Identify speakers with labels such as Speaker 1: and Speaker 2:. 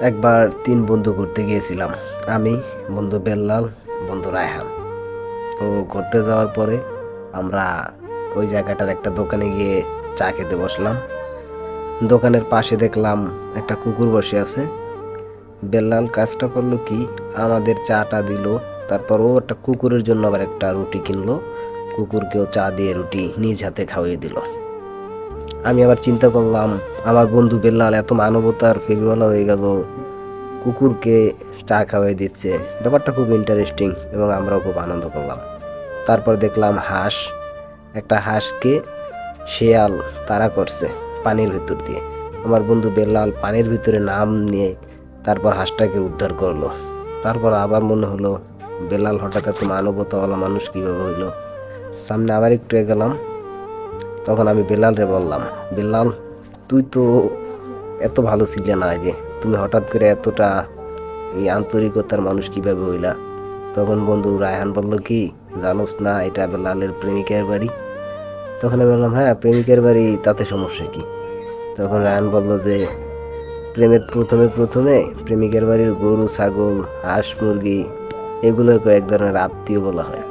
Speaker 1: একবার ৩ বন্ধু ঘুরতে গিয়েছিলাম। আমি, বন্ধু বেল্লাল, বন্ধু রায়হান। তো ঘুরতে যাওয়ার পরে আমরা ওই জায়গাটার একটা দোকানে গিয়ে চা খেতে বসলাম। দোকানের পাশে দেখলাম একটা কুকুর বসে আছে। বেল্লাল কাজটা করলো কি, আমাদের চাটা দিল, তারপর ও একটা কুকুরের জন্য আবার একটা রুটি কিনলো, কুকুরকেও চা দিয়ে রুটি নিজ হাতে খাওয়িয়ে দিল। আমি আবার চিন্তা করলাম, আমার বন্ধু বেল্লাল এত মানবতার ফেরিওয়ালা হয়ে গেল, কুকুরকে চা খাওয়াই দিচ্ছে। ব্যাপারটা খুব ইন্টারেস্টিং এবং আমরাও খুব আনন্দ করলাম। তারপর দেখলাম একটা হাঁসকে শেয়াল তাড়া করছে পানির ভিতর দিয়ে। আমার বন্ধু বেল্লাল পানির ভিতরে নাম নিয়ে তারপর হাঁসটাকে উদ্ধার করলো। তারপর আবার মনে হলো, বেল্লাল হঠাৎ এত মানবতাওয়ালা মানুষ কীভাবে হইলো। সামনে আবার একটু এগোলাম, তখন আমি বেল্লালরে বললাম, বেল্লাল, তুই তো এত ভালো ছিলে না আগে, তুমি হঠাৎ করে এতটা এই আন্তরিকতার মানুষ কিভাবে হইলা? তখন বন্ধু রায়হান বলল কি, জানোস না এটা বেলালের প্রেমিকের বাড়ি? তখন আমি বললাম, হ্যাঁ প্রেমিকের বাড়ি, তাতে সমস্যা কি? তখন রায়হান বলল যে প্রেমের প্রথমে প্রথমে প্রেমিকের বাড়ির গরু ছাগল হাঁস মুরগি এগুলোকে এক ধরনের আত্মীয় বলা হয়।